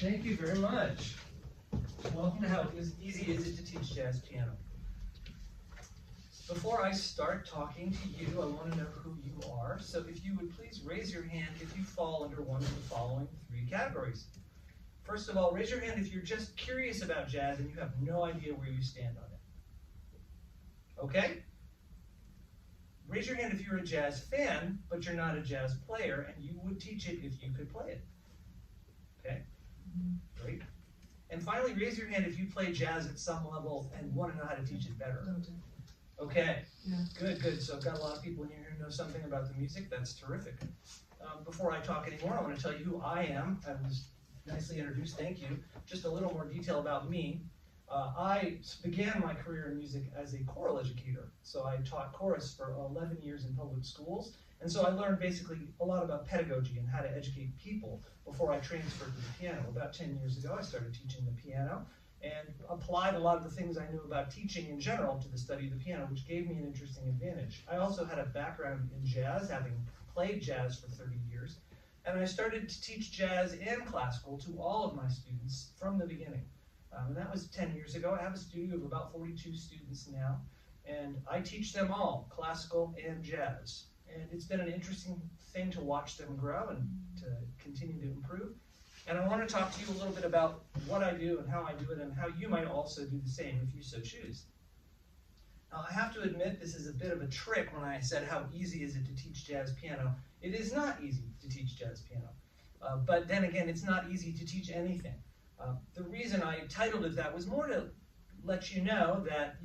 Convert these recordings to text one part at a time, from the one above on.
Thank you very much. Welcome to How Easy Is It to Teach Jazz Piano. Before I start talking to you, I want to know who you are. So if you would please raise your hand if you fall under one of the following three categories. First of all, raise your hand if you're just curious about jazz and you have no idea where you stand on it. Okay? Raise your hand if you're a jazz fan, but you're not a jazz player, and you would teach it if you could play it. Okay? Great. And finally, raise your hand if you play jazz at some level and want to know how to teach it better. Okay. Yeah. Good. So I've got a lot of people in here who know something about the music. That's terrific. Before I talk anymore, I want to tell you who I am. I was nicely introduced. Thank you. Just a little more detail about me. I began my career in music as a choral educator. So I taught chorus for 11 years in public schools. And so I learned basically a lot about pedagogy and how to educate people before I transferred to the piano. About 10 years ago, I started teaching the piano and applied a lot of the things I knew about teaching in general to the study of the piano, which gave me an interesting advantage. I also had a background in jazz, having played jazz for 30 years, and I started to teach jazz and classical to all of my students from the beginning. And that was 10 years ago. I have a studio of about 42 students now, and I teach them all, classical and jazz. And it's been an interesting thing to watch them grow and to continue to improve. And I want to talk to you a little bit about what I do and how I do it and how you might also do the same if you so choose. Now, I have to admit this is a bit of a trick when I said how easy is it to teach jazz piano. It is not easy to teach jazz piano. But then again, it's not easy to teach anything. The reason I titled it that was more to let you know that,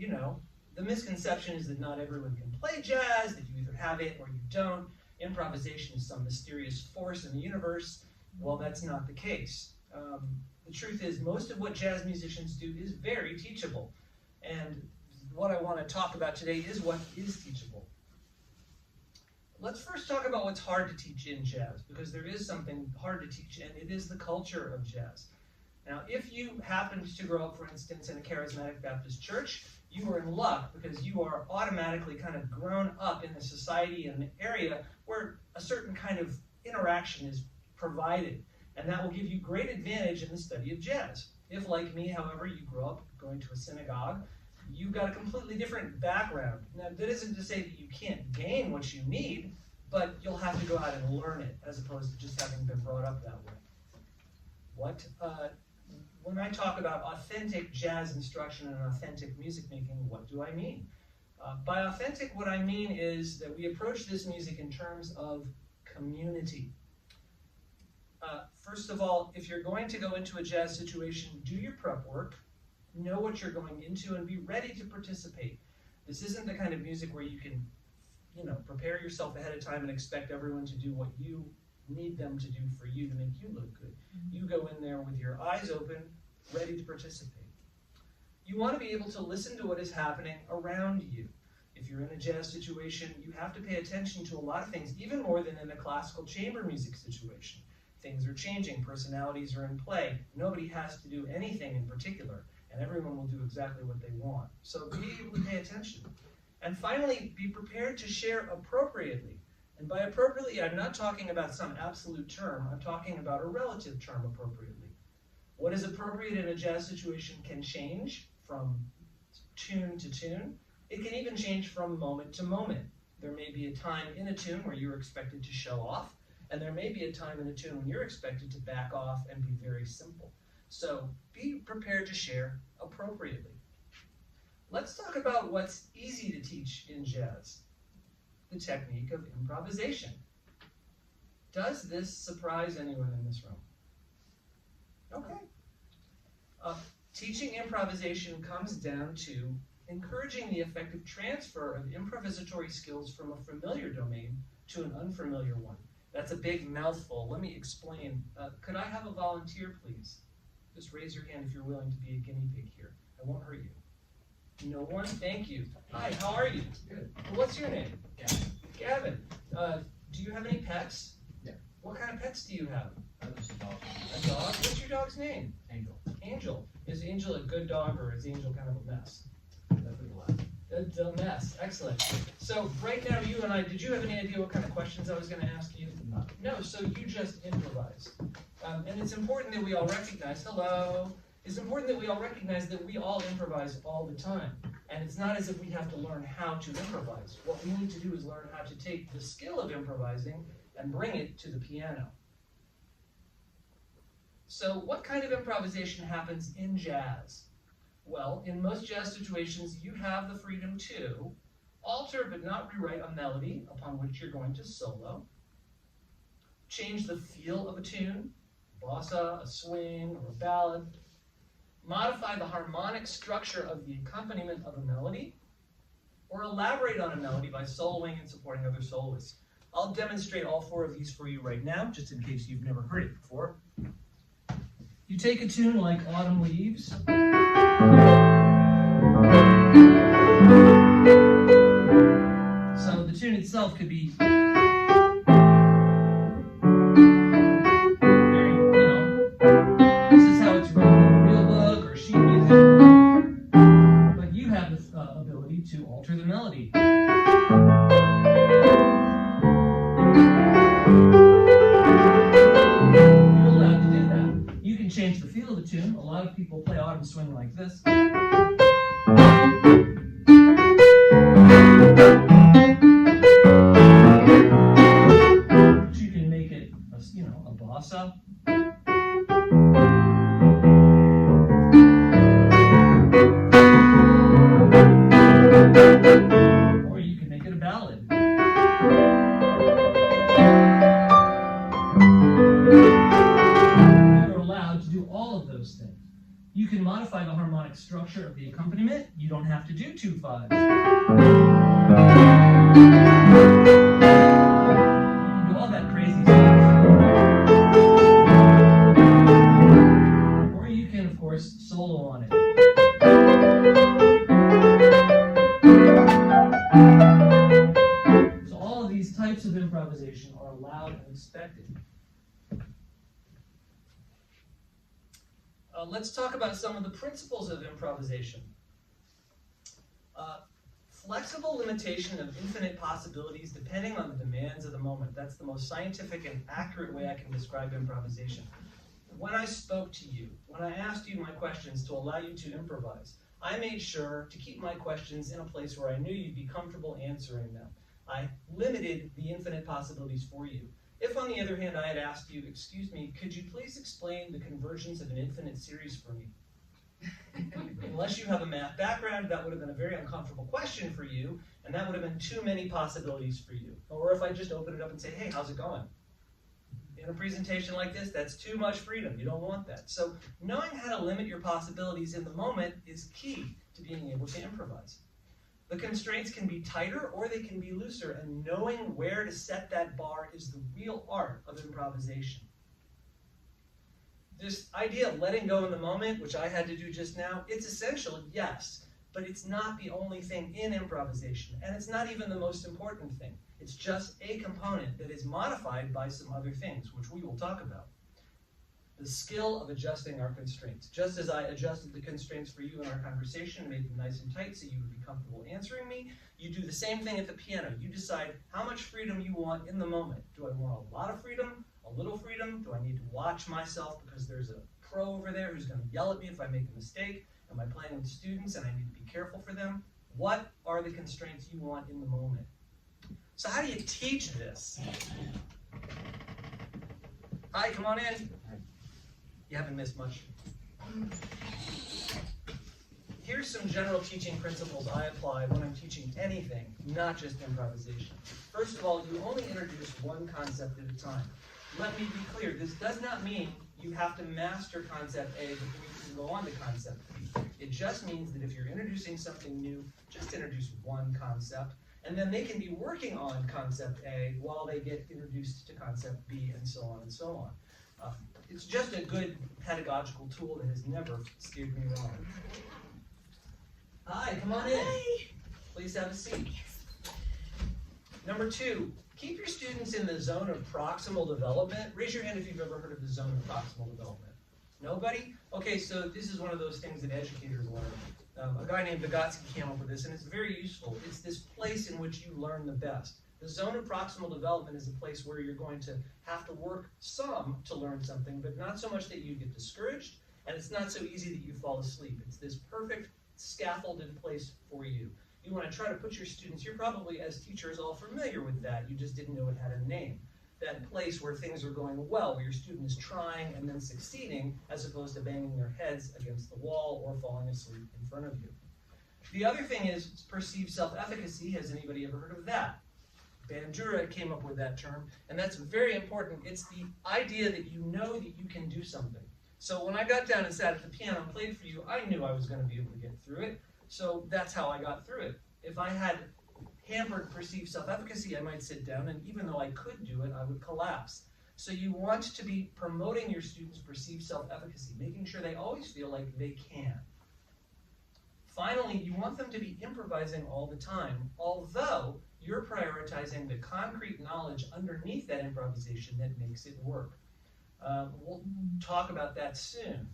the misconception is that not everyone can play jazz, that you either have it or you don't. Improvisation is some mysterious force in the universe. Well, that's not the case. The truth is, most of what jazz musicians do is very teachable. And what I want to talk about today is what is teachable. Let's first talk about what's hard to teach in jazz, because there is something hard to teach, and it is the culture of jazz. Now, if you happened to grow up, for instance, in a charismatic Baptist church, you are in luck because you are automatically kind of grown up in a society and an area where a certain kind of interaction is provided, and that will give you great advantage in the study of jazz. If, like me, however, you grew up going to a synagogue, you've got a completely different background. Now, that isn't to say that you can't gain what you need, but you'll have to go out and learn it as opposed to just having been brought up that way. When I talk about authentic jazz instruction and authentic music making, what do I mean? By authentic, what I mean is that we approach this music in terms of community. First of all, if you're going to go into a jazz situation, do your prep work, know what you're going into, and be ready to participate. This isn't the kind of music where you can, prepare yourself ahead of time and expect everyone to do what you need them to do for you to make you look good. You go in there with your eyes open, ready to participate. You want to be able to listen to what is happening around you. If you're in a jazz situation, you have to pay attention to a lot of things, even more than in a classical chamber music situation. Things are changing, personalities are in play. Nobody has to do anything in particular, and everyone will do exactly what they want. So be able to pay attention. And finally, be prepared to share appropriately. And by appropriately, I'm not talking about some absolute term. I'm talking about a relative term, appropriately. What is appropriate in a jazz situation can change from tune to tune. It can even change from moment to moment. There may be a time in a tune where you're expected to show off, and there may be a time in a tune when you're expected to back off and be very simple. So be prepared to share appropriately. Let's talk about what's easy to teach in jazz. The technique of improvisation. Does this surprise anyone in this room? Okay. Teaching improvisation comes down to encouraging the effective transfer of improvisatory skills from a familiar domain to an unfamiliar one. That's a big mouthful. Let me explain. Could I have a volunteer, please? Just raise your hand if you're willing to be a guinea pig here. I won't hurt you. No one? Thank you. Hi, how are you? Good. Well, what's your name? Gavin. Do you have any pets? Yeah. What kind of pets do you have? Just a dog. A dog? What's your dog's name? Angel. Angel. Is Angel a good dog or is Angel kind of a mess? Definitely the latter. A mess. Excellent. So right now, you and I, did you have any idea what kind of questions I was going to ask you? No, so you just improvise. And it's important that we all recognize, hello, it's important that we all recognize that we all improvise all the time. And it's not as if we have to learn how to improvise. What we need to do is learn how to take the skill of improvising and bring it to the piano. So what kind of improvisation happens in jazz? Well, in most jazz situations, you have the freedom to alter but not rewrite a melody upon which you're going to solo, change the feel of a tune, bossa, a swing, or a ballad, modify the harmonic structure of the accompaniment of a melody, or elaborate on a melody by soloing and supporting other soloists. I'll demonstrate all four of these for you right now, just in case you've never heard it before. You take a tune like Autumn Leaves. So the tune itself could be this is how it's written in a real book or sheet music, but you have the ability to alter the melody. You're allowed to do that. You can change the feel of the tune. A lot of people play Autumn Swing like this. You can make it, a bossa. Or you can make it a ballad. You're allowed to do all of those things. You can modify the harmonic structure of the accompaniment. You don't have to do 2/5s. You can do all that crazy stuff. Or you can, of course, solo on it. So all of these types of improvisation are allowed and expected. Let's talk about some of the principles of improvisation. Flexible limitation of infinite possibilities depending on the demands of the moment. That's the most scientific and accurate way I can describe improvisation. When I spoke to you, when I asked you my questions to allow you to improvise, I made sure to keep my questions in a place where I knew you'd be comfortable answering them. I limited the infinite possibilities for you. If, on the other hand, I had asked you, excuse me, could you please explain the convergence of an infinite series for me? Unless you have a math background, that would have been a very uncomfortable question for you, and that would have been too many possibilities for you. Or if I just open it up and say, hey, how's it going? In a presentation like this, that's too much freedom. You don't want that. So knowing how to limit your possibilities in the moment is key to being able to improvise. The constraints can be tighter or they can be looser, and knowing where to set that bar is the real art of improvisation. This idea of letting go in the moment, which I had to do just now, it's essential, yes, but it's not the only thing in improvisation, and it's not even the most important thing. It's just a component that is modified by some other things, which we will talk about. The skill of adjusting our constraints. Just as I adjusted the constraints for you in our conversation and made them nice and tight so you would be comfortable answering me, you do the same thing at the piano. You decide how much freedom you want in the moment. Do I want a lot of freedom? A little freedom? Do I need to watch myself because there's a pro over there who's going to yell at me if I make a mistake? Am I playing with students and I need to be careful for them? What are the constraints you want in the moment? So how do you teach this? Hi, come on in. You haven't missed much. Here's some general teaching principles I apply when I'm teaching anything, not just improvisation. First of all, you only introduce one concept at a time. Let me be clear, this does not mean you have to master concept A before you can go on to concept B. It just means that if you're introducing something new, just introduce one concept, and then they can be working on concept A while they get introduced to concept B, and so on and so on. It's just a good pedagogical tool that has never steered me wrong. Hi, come on in. Hi. Please have a seat. Number 2, keep your students in the zone of proximal development. Raise your hand if you've ever heard of the zone of proximal development. Nobody? Okay, so this is one of those things that educators learn. A guy named Vygotsky came up with this, and it's very useful. It's this place in which you learn the best. The zone of proximal development is a place where you're going to have to work some to learn something, but not so much that you get discouraged, and it's not so easy that you fall asleep. It's this perfect scaffolded place for you. You want to try to put your students, you're probably as teachers all familiar with that, you just didn't know it had a name. That place where things are going well, where your student is trying and then succeeding, as opposed to banging their heads against the wall or falling asleep in front of you. The other thing is perceived self-efficacy. Has anybody ever heard of that? Bandura came up with that term, and that's very important. It's the idea that you know that you can do something. So when I got down and sat at the piano and played for you, I knew I was going to be able to get through it. So that's how I got through it. If I had hampered perceived self-efficacy, I might sit down, and even though I could do it, I would collapse. So you want to be promoting your students' perceived self-efficacy, making sure they always feel like they can. Finally, you want them to be improvising all the time, although you're prioritizing the concrete knowledge underneath that improvisation that makes it work. We'll talk about that soon.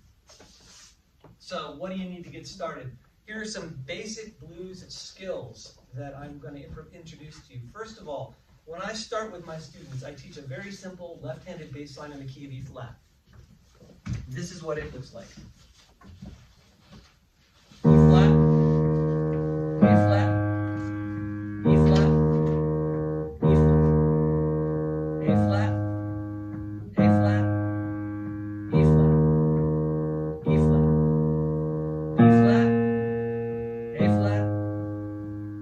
So what do you need to get started? Here are some basic blues skills that I'm going to introduce to you. First of all, when I start with my students, I teach a very simple left-handed bass line in the key of E flat. This is what it looks like. E flat, A flat, E flat, E flat, A flat, A flat, E flat, E flat, E flat, A flat,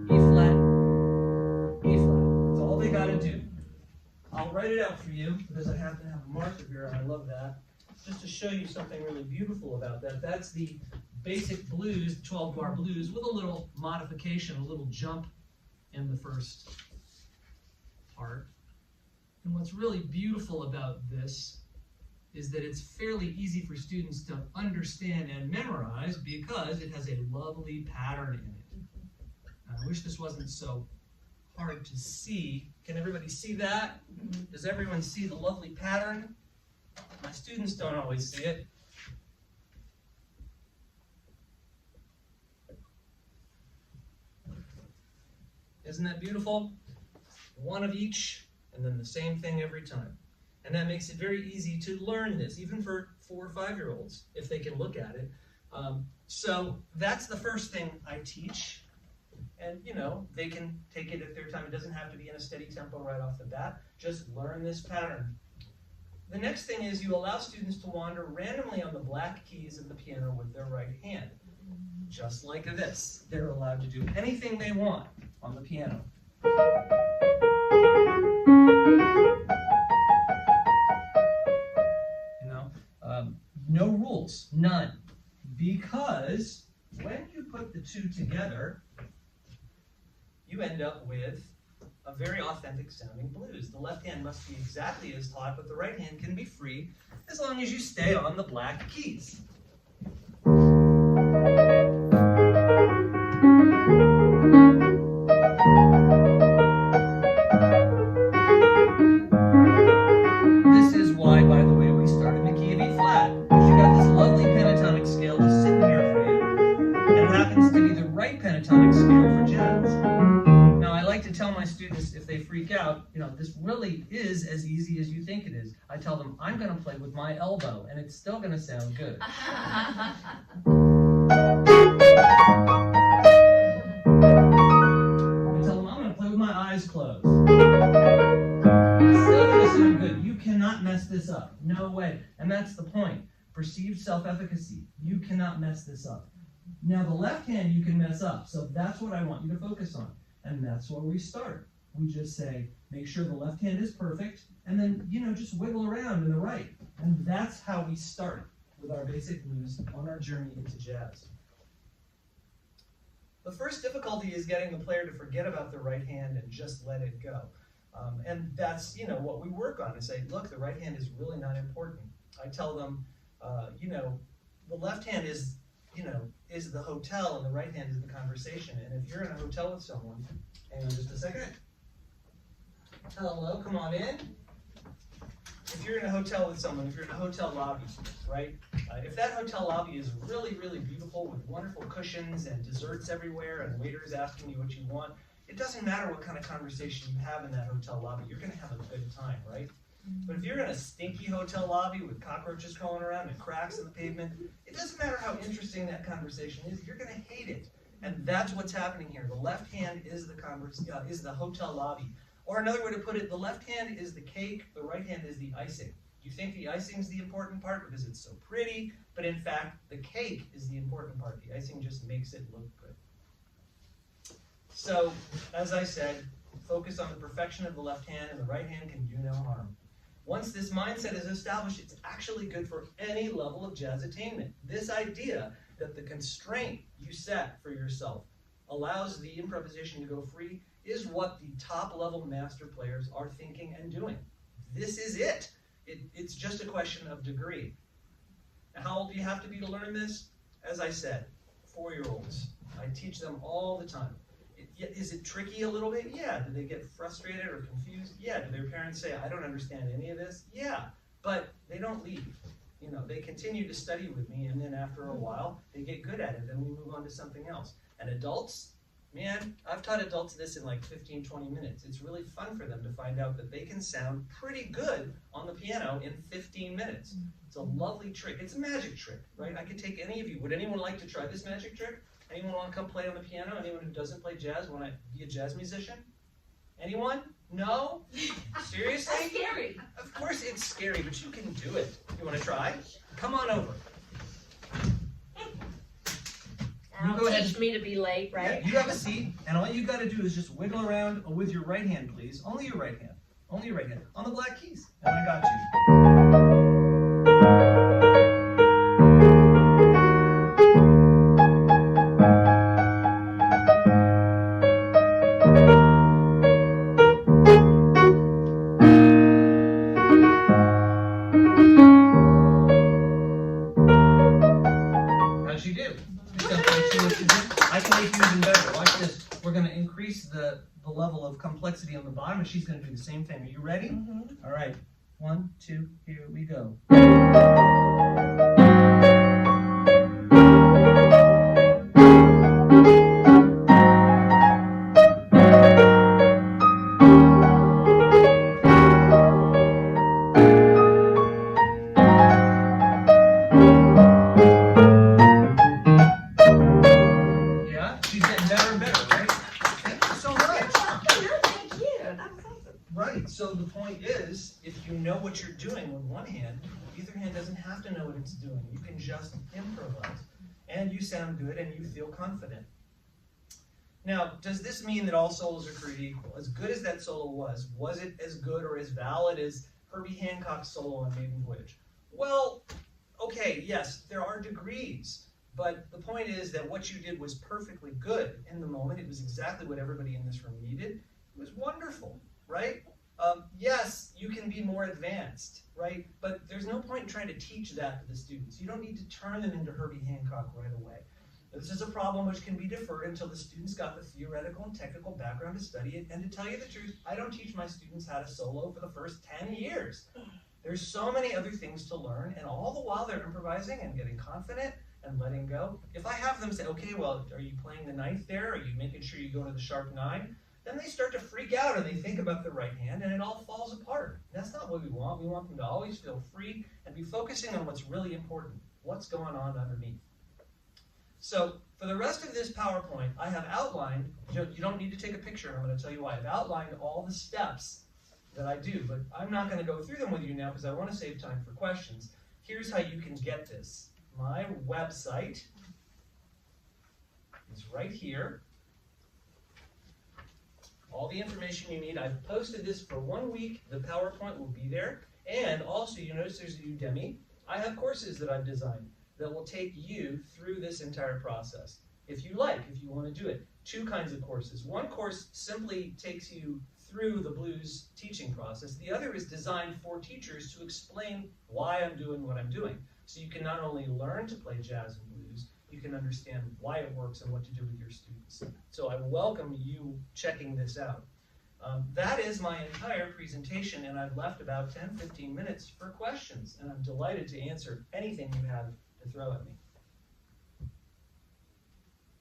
E flat, E flat. That's all they got to do. I'll write it out for you because I happen to have a marker here, and I love that. Just to show you something really beautiful about that. That's the basic blues, 12-bar blues, with a little modification, a little jump in the first part. And what's really beautiful about this is that it's fairly easy for students to understand and memorize because it has a lovely pattern in it. I wish this wasn't so hard to see. Can everybody see that? Does everyone see the lovely pattern? My students don't always see it. Isn't that beautiful? One of each, and then the same thing every time. And that makes it very easy to learn this, even for 4 or 5-year-olds, if they can look at it. So that's the first thing I teach. And, you know, they can take it at their time. It doesn't have to be in a steady tempo right off the bat. Just learn this pattern. The next thing is you allow students to wander randomly on the black keys of the piano with their right hand. Just like this. They're allowed to do anything they want on the piano. You know, no rules, none. Because when you put the two together, you end up with a very authentic sounding blues. The left hand must be exactly as taut, but the right hand can be free as long as you stay on the black keys. This is why, by the way, we start in the key of E flat, because you got this lovely pentatonic scale just sitting here for you, and it happens to be the right pentatonic scale for jazz. Now, I like to tell my students, if they freak out, you know, this really is as easy as you think it is. I tell them, I'm going to play with my elbow, and it's still going to sound good. I tell them, I'm going to play with my eyes closed. It's still going to sound good. You cannot mess this up. No way. And that's the point. Perceived self-efficacy. You cannot mess this up. Now, the left hand you can mess up, so that's what I want you to focus on. And that's where we start. We just say, make sure the left hand is perfect, and then, you know, just wiggle around in the right. And that's how we start with our basic blues on our journey into jazz. The first difficulty is getting the player to forget about the right hand and just let it go. And that's, you know, what we work on, and say, look, the right hand is really not important. I tell them, you know, the left hand is, you know, is the hotel, and the right hand is the conversation. And if you're in a hotel with someone, hang on just a second. Hello, come on in. if you're in a hotel with someone, if you're in a hotel lobby, right? If that hotel lobby is really, really beautiful with wonderful cushions and desserts everywhere and waiters asking you what you want, it doesn't matter what kind of conversation you have in that hotel lobby, you're going to have a good time, right? But if you're in a stinky hotel lobby with cockroaches crawling around and cracks in the pavement, it doesn't matter how interesting that conversation is, you're going to hate it. And that's what's happening here. The left hand is the hotel lobby. Or another way to put it, the left hand is the cake, the right hand is the icing. You think the icing is the important part because it's so pretty, but in fact, the cake is the important part. The icing just makes it look good. So, as I said, focus on the perfection of the left hand, and the right hand can do no harm. Once this mindset is established, it's actually good for any level of jazz attainment. This idea that the constraint you set for yourself allows the improvisation to go free is what the top level master players are thinking and doing. This is it. It's just a question of degree. Now, how old do you have to be to learn this? As I said, 4-year-olds. I teach them all the time. Is it tricky a little bit? Yeah. Do they get frustrated or confused? Yeah. Do their parents say, I don't understand any of this? Yeah. But they don't leave. You know, they continue to study with me, and then after a while, they get good at it, and we move on to something else. And adults, man, I've taught adults this in like 15, 20 minutes. It's really fun for them to find out that they can sound pretty good on the piano in 15 minutes. It's a lovely trick. It's a magic trick, right? I could take any of you. Would anyone like to try this magic trick? Anyone want to come play on the piano? Anyone who doesn't play jazz want to be a jazz musician? Anyone? No? Seriously? That's scary. Of course it's scary, but you can do it. You want to try? Come on over. Teach me to be late, right? Yeah, you have a seat, and all you got to do is just wiggle around with your right hand, please. Only your right hand. Only your right hand. On the black keys. And I got you. How'd you do? I can make you even better. Watch this. We're going to increase the level of complexity on the bottom, and she's going to do the same thing. Are you ready? Mm-hmm. All right. 1, 2, here we go. Yeah, she's getting better and better, right? Thank you so much. Thank you. That was awesome. Right, so the point is, if you know what you're doing with one hand, the other hand doesn't have to know what it's doing. You can just improvise. And you sound good and you feel confident. Now, does this mean that all solos are created equal? As good as that solo was it as good or as valid as Herbie Hancock's solo on Maiden Voyage? Well, okay, yes, there are degrees. But the point is that what you did was perfectly good in the moment. It was exactly what everybody in this room needed. It was wonderful, right? Yes, you can be more advanced, right? But there's no point in trying to teach that to the students. You don't need to turn them into Herbie Hancock right away. This is a problem which can be deferred until the students got the theoretical and technical background to study it. And to tell you the truth, I don't teach my students how to solo for the first 10 years. There's so many other things to learn, and all the while they're improvising and getting confident and letting go. If I have them say, okay, well, are you playing the ninth there? Are you making sure you go to the sharp 9? Then they start to freak out and they think about the right hand and it all falls apart. That's not what we want. We want them to always feel free and be focusing on what's really important, what's going on underneath. So for the rest of this PowerPoint, I have outlined, you don't need to take a picture, and I'm going to tell you why. I've outlined all the steps that I do, but I'm not going to go through them with you now because I want to save time for questions. Here's how you can get this. My website is right here. All the information you need. I've posted this for 1 week. The PowerPoint will be there. And also, you notice there's a Udemy. I have courses that I've designed that will take you through this entire process. If you want to do it. 2 kinds of courses. One course simply takes you through the blues teaching process. The other is designed for teachers to explain why I'm doing what I'm doing. So you can not only learn to play jazz and blues, you can understand why it works and what to do with your students. So I welcome you checking this out. That is my entire presentation, and I've left about 10-15 minutes for questions, and I'm delighted to answer anything you have to throw at me.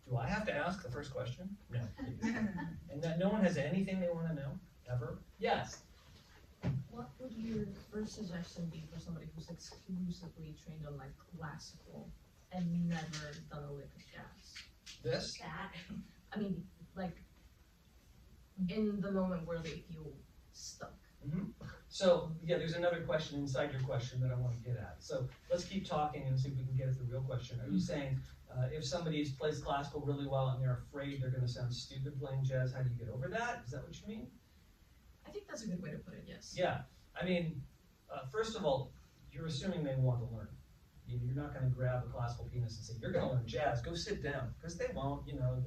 Do I have to ask the first question? No, please. And that no one has anything they want to know, ever? Yes? What would your first suggestion be for somebody who's exclusively trained on like classical and never done a lick of jazz? This? That. I mean, like in the moment where they feel stuck. Mm-hmm. So, yeah, there's another question inside your question that I want to get at. So let's keep talking and see if we can get at the real question. Are you saying if somebody plays classical really well and they're afraid they're going to sound stupid playing jazz, how do you get over that? Is that what you mean? I think that's a good way to put it, yes. Yeah. I mean, first of all, you're assuming they want to learn. You're not going to grab a classical pianist and say, you're going to learn jazz, go sit down. Because they won't, you know.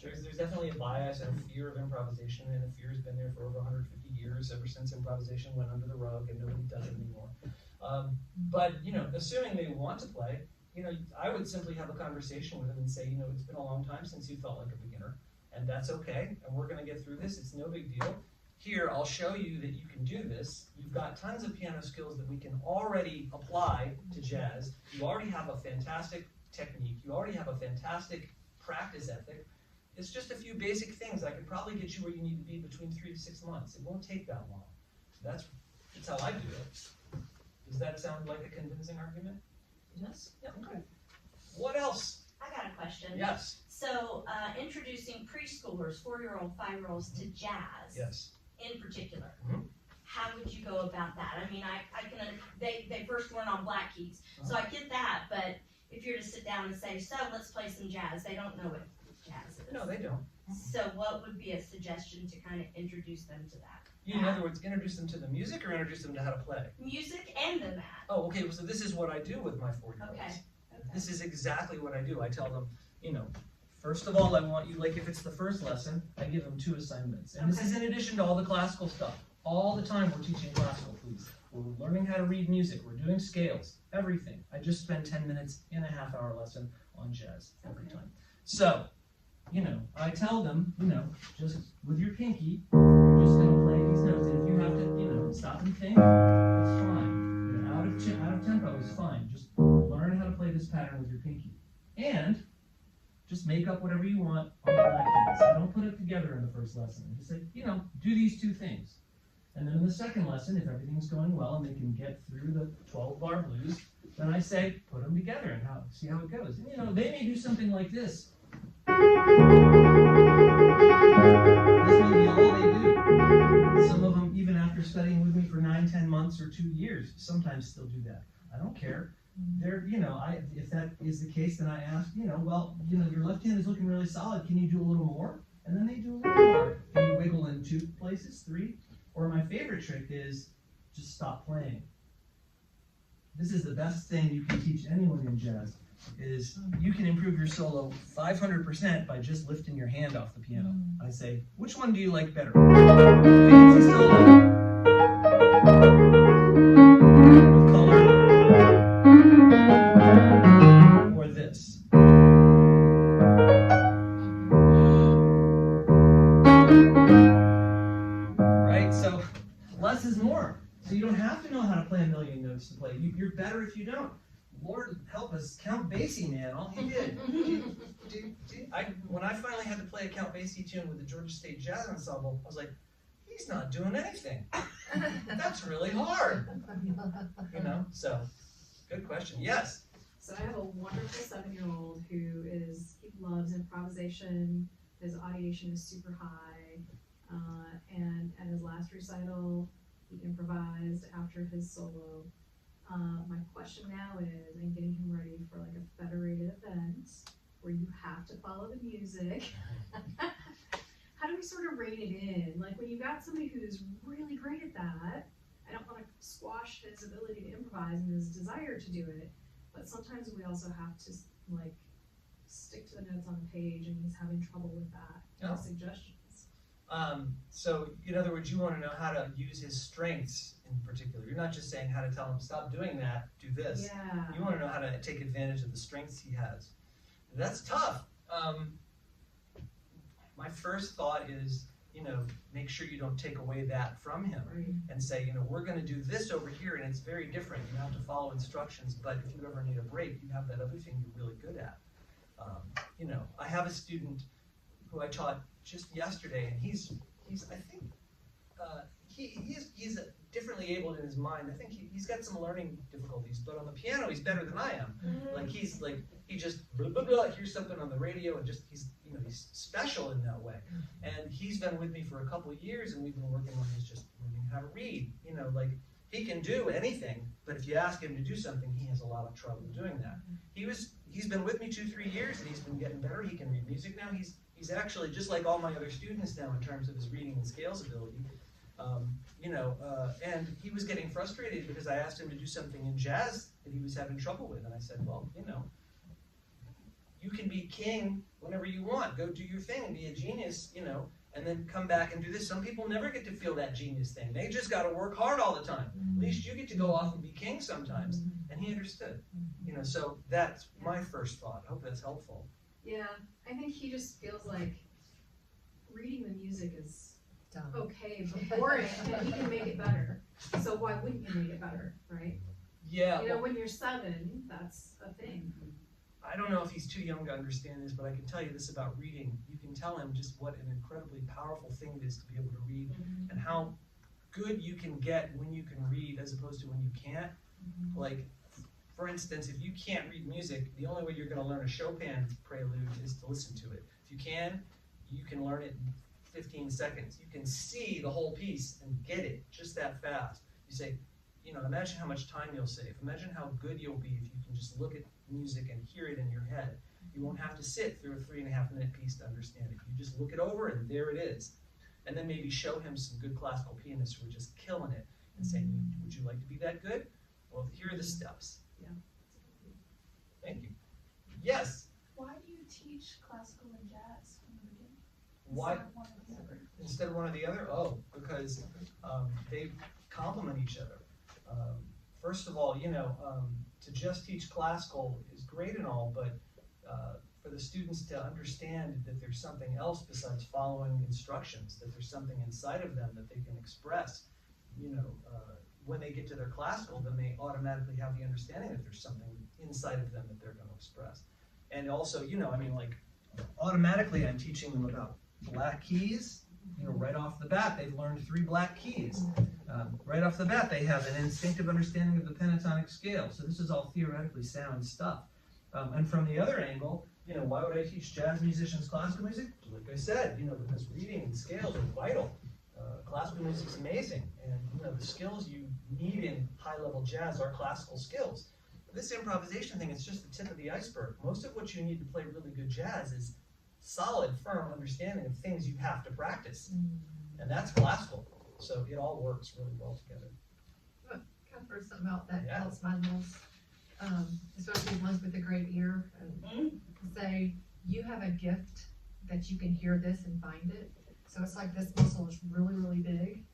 There's definitely a bias and a fear of improvisation, and the fear has been there for over 150 years, ever since improvisation went under the rug and nobody does it anymore. But, you know, assuming they want to play, you know, I would simply have a conversation with them and say, you know, it's been a long time since you felt like a beginner, and that's okay, and we're going to get through this. It's no big deal. Here, I'll show you that you can do this. You've got tons of piano skills that we can already apply to jazz. You already have a fantastic technique. You already have a fantastic practice ethic. It's just a few basic things. I could probably get you where you need to be between 3 to 6 months. It won't take that long. That's how I do it. Does that sound like a convincing argument? Yes? Yep. Okay. What else? I got a question. Yes. So, introducing preschoolers, 4-year-old, 5-year-olds to jazz. Yes. In particular. Mm-hmm. How would you go about that? I mean, I can, they first learn on black keys, so I get that, but if you're to sit down and say, so let's play some jazz, they don't know what jazz is. No, they don't. So what would be a suggestion to kind of introduce them to that? In other words, introduce them to the music or introduce them to how to play? Music and the math. Oh, okay, so this is what I do with my 4-year-olds. Okay. This is exactly what I do. I tell them, you know, first of all, I want you, like if it's the first lesson, I give them 2 assignments. And this is in addition to all the classical stuff. All the time we're teaching classical, please. We're learning how to read music. We're doing scales, everything. I just spend 10 minutes in a half-hour lesson on jazz every time. So, you know, I tell them, you know, just with your pinky, you're just going to play these notes. And if you have to, you know, stop and think, it's fine. You know, out of tempo is fine. Just learn how to play this pattern with your pinky. And just make up whatever you want on the black keys. I don't put it together in the first lesson. I just say, you know, do these 2 things. And then in the second lesson, if everything's going well and they can get through the 12-bar blues, then I say, put them together and see how it goes. And, you know, they may do something like this. This may be all they do. Some of them, even after studying with me for 9, 10 months or 2 years, sometimes still do that. I don't care. They're, you know, if that is the case, then I ask, you know, well, you know, your left hand is looking really solid. Can you do a little more? And then they do a little more. Can you wiggle in 2 places, 3? Or my favorite trick is just stop playing. This is the best thing you can teach anyone in jazz, is you can improve your solo 500% by just lifting your hand off the piano. I say, which one do you like better? Fancy solo with color, or this? Right? So less is more. So you don't have to know how to play a million notes to play. You're better if you don't. Lord help us, Count Basie, man, all he did. When I finally had to play a Count Basie tune with the Georgia State Jazz Ensemble, I was like, he's not doing anything. That's really hard. You know, so, good question. Yes? So I have a wonderful 7-year-old who he loves improvisation. His audiation is super high. And at his last recital, he improvised after his solo. My question now is, I'm getting him ready for like a federated event where you have to follow the music. How do we sort of rein it in? Like when you got somebody who's really great at that, I don't want to squash his ability to improvise and his desire to do it, but sometimes we also have to like stick to the notes on the page, and he's having trouble with that. Oh. Suggestions. So, in other words, you want to know how to use his strengths in particular. You're not just saying how to tell him, stop doing that, do this. Yeah. You want to know how to take advantage of the strengths he has. That's tough. My first thought is, make sure you don't take away that from him Right. and say, we're going to do this over here and it's very different. You have to follow instructions, but if you ever need a break, you have that other thing you're really good at. I have a student who I taught just yesterday, and he's I think he's differently abled in his mind. I think he's got some learning difficulties, but on the piano he's better than I am. He just blah, blah, blah, hears something on the radio and just he's special in that way. And he's been with me for a couple of years, and we've been working on his just learning how to read. He can do anything, but if you ask him to do something, he has a lot of trouble doing that. He's been with me 2-3 years, and he's been getting better. He can read music now. He's actually just like all my other students now in terms of his reading and scales ability. And he was getting frustrated because I asked him to do something in jazz that he was having trouble with, and I said, well, you can be king whenever you want. Go do your thing and be a genius, and then come back and do this. Some people never get to feel that genius thing. They just got to work hard all the time. At least you get to go off and be king sometimes. And he understood. So that's my first thought. I hope that's helpful. Yeah, I think he just feels like reading the music is okay before it, and he can make it better. So why wouldn't you make it better, right? Yeah. When you're 7, that's a thing. I don't know if he's too young to understand this, but I can tell you this about reading. You can tell him just what an incredibly powerful thing it is to be able to read, and how good you can get when you can read as opposed to when you can't. Like, for instance, if you can't read music, the only way you're going to learn a Chopin prelude is to listen to it. If you can learn it in 15 seconds. You can see the whole piece and get it just that fast. You say, imagine how much time you'll save. Imagine how good you'll be if you can just look at music and hear it in your head. You won't have to sit through a 3.5-minute piece to understand it. You just look it over and there it is. And then maybe show him some good classical pianists who are just killing it and say, would you like to be that good? Well, here are the steps. Yeah. Thank you. Yes? Why do you teach classical and jazz from the beginning? Why? Instead of one or the other? Instead of one or the other? Oh, because they complement each other. First of all, to just teach classical is great and all, but for the students to understand that there's something else besides following instructions, that there's something inside of them that they can express, when they get to their classical, then they automatically have the understanding that there's something inside of them that they're going to express. And also, automatically I'm teaching them about black keys. Right off the bat, they've learned 3 black keys. Right off the bat, they have an instinctive understanding of the pentatonic scale. So this is all theoretically sound stuff. And from the other angle, why would I teach jazz musicians classical music? Like I said, because reading and scales are vital. Classical music's amazing, and the skills you need in high-level jazz are classical skills. This improvisation thing is just the tip of the iceberg. Most of what you need to play really good jazz is solid, firm understanding of things you have to practice. And that's classical. So it all works really well together. Can I throw something out that Yeah. helps my nose? Especially ones with a great ear. And say, you have a gift that you can hear this and find it. So it's like this muscle is really, really big.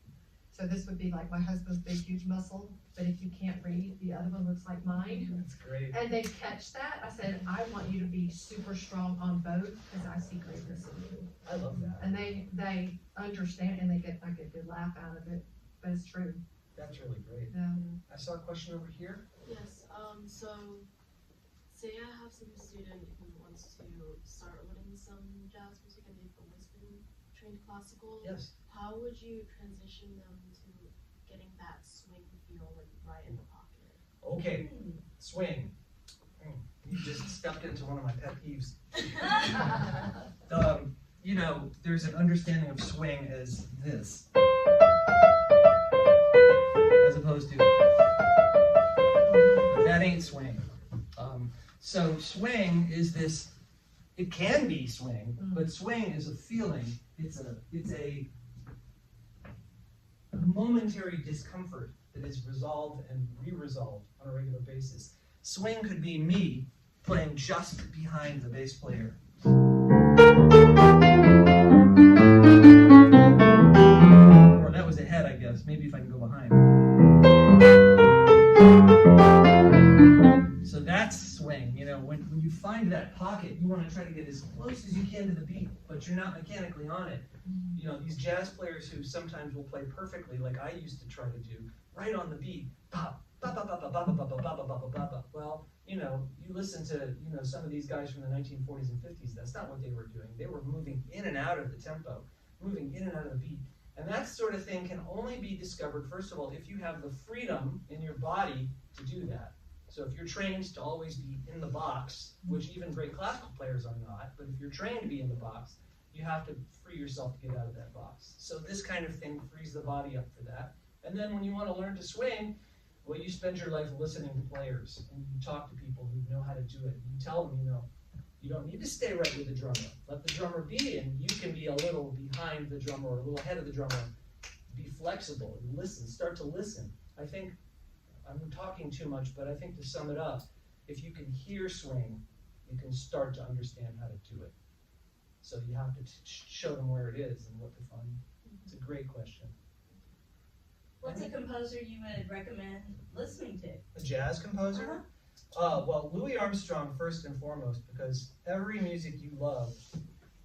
So this would be like my husband's big, huge muscle. But if you can't read, the other one looks like mine. That's great. And they catch that. I said, I want you to be super strong on both because I see greatness in you. I love that. And they understand and I get a good laugh out of it. But it's true. That's really great. Yeah. I saw a question over here. Yes, so say I have some student who wants to start learning some jazz music and they've always been trained classical. Yes. How would you transition them to getting that swing feel like right in the pocket? Okay, swing. You just stepped into one of my pet peeves. There's an understanding of swing as this, as opposed to, but that ain't swing. So swing is this, it can be swing, but swing is a feeling. It's a momentary discomfort that is resolved and re-resolved on a regular basis. Swing could be me playing just behind the bass player. Or that was ahead, I guess. Maybe if I can go behind. So that's swing, You know, when you find that pocket, you want to try to get as close as you can to the beat, but you're not mechanically on it. You know, these jazz players who sometimes will play perfectly, like I used to try to do, right on the beat. Well, you know, you listen to, you know, some of these guys from the 1940s and 50s, that's not what they were doing. They were moving in and out of the tempo, moving in and out of the beat. And that sort of thing can only be discovered, first of all, if you have the freedom in your body to do that. So if you're trained to always be in the box, which even great classical players are not, but if you're trained to be in the box, you have to free yourself to get out of that box. So this kind of thing frees the body up for that. And then when you want to learn to swing, well, you spend your life listening to players, and you talk to people who know how to do it. You tell them, you know, you don't need to stay right with the drummer. Let the drummer be, and you can be a little behind the drummer or a little ahead of the drummer. Be flexible and listen. Start to listen. I think I'm talking too much, but I think to sum it up, if you can hear swing, you can start to understand how to do it. So you have to show them where it is and what to find. It's a great question. What's a composer you would recommend listening to? A jazz composer? Well, Louis Armstrong first and foremost, because every music you love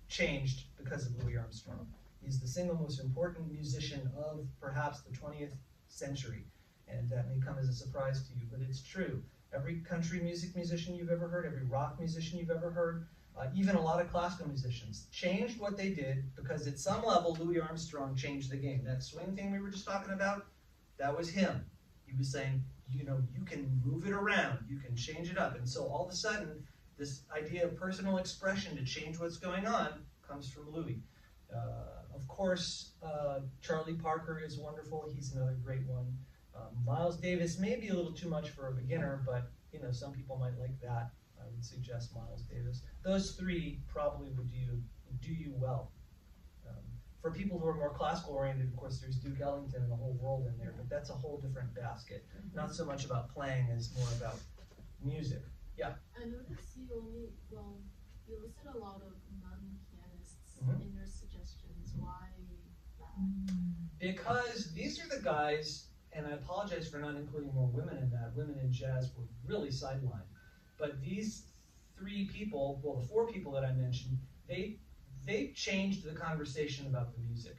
changed because of Louis Armstrong. He's the single most important musician of perhaps the 20th century. And that may come as a surprise to you, but it's true. Every country music musician you've ever heard, every rock musician you've ever heard, even a lot of classical musicians changed what they did because at some level Louis Armstrong changed the game. That swing thing we were just talking about, that was him. He was saying, you know, you can move it around, you can change it up. And so all of a sudden, this idea of personal expression to change what's going on comes from Louis. Of course, Charlie Parker is wonderful. He's another great one. Miles Davis may be a little too much for a beginner, but you know, some people might like that. I would suggest Miles Davis. Those three probably would do you well. For people who are more classical oriented, of course, there's Duke Ellington and the whole world in there, but that's a whole different basket. Not so much about playing as more about music. Yeah. I noticed you listed a lot of non-pianists Mhm. in your suggestions. Why that? Because these are the guys, and I apologize for not including more women in that. Women in jazz were really sidelined. But these three people, well, the four people that I mentioned, they changed the conversation about the music.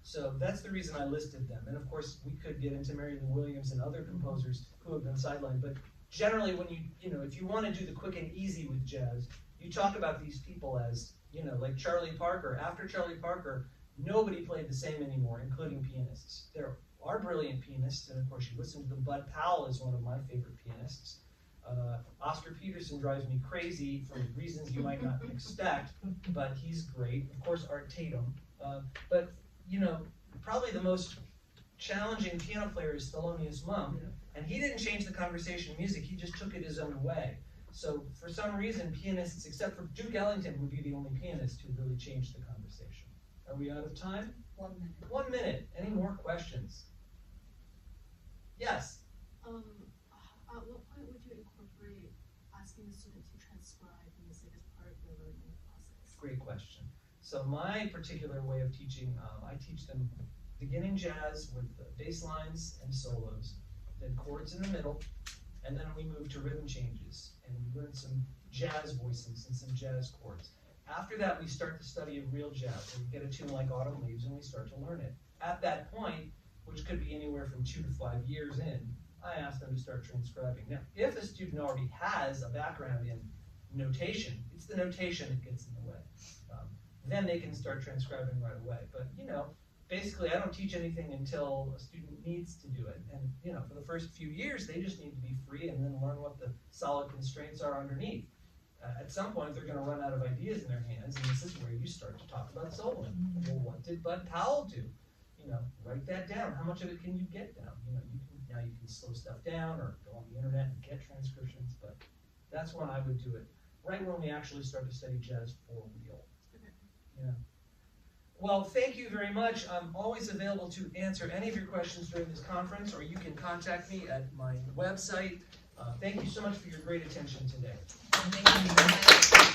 So that's the reason I listed them. And of course, we could get into Mary Lou Williams and other composers who have been sidelined. But generally, when if you want to do the quick and easy with jazz, you talk about these people as, like Charlie Parker. After Charlie Parker, nobody played the same anymore, including pianists. There are brilliant pianists, and of course you listen to them. Bud Powell is one of my favorite pianists. Oscar Peterson drives me crazy for reasons you might not expect, but he's great. Of course, Art Tatum. But probably the most challenging piano player is Thelonious Monk, and he didn't change the conversation in music. He just took it his own way. So for some reason, pianists, except for Duke Ellington, would be the only pianist who really changed the conversation. Are we out of time? 1 minute. 1 minute. Any more questions? Yes. At what point would you incorporate asking the student to transcribe music as part of the learning process? Great question. So my particular way of teaching, I teach them beginning jazz with bass lines and solos, then chords in the middle, and then we move to rhythm changes, and we learn some jazz voicings and some jazz chords. After that, we start the study of real jazz, so we get a tune like Autumn Leaves, and we start to learn it. At that point, which could be anywhere from 2 to 5 years in, I ask them to start transcribing. Now, if a student already has a background in notation, it's the notation that gets in the way. Then they can start transcribing right away. But, basically I don't teach anything until a student needs to do it. And, for the first few years, they just need to be free and then learn what the solid constraints are underneath. At some point, they're going to run out of ideas in their hands, and this is where you start to talk about soloing. Well, what did Bud Powell do? Write that down. How much of it can you get down? Now you can slow stuff down or go on the internet and get transcriptions, but that's when I would do it, right when we actually start to study jazz for real. Okay. Yeah. Well, thank you very much. I'm always available to answer any of your questions during this conference, or you can contact me at my website. Thank you so much for your great attention today. Thank you.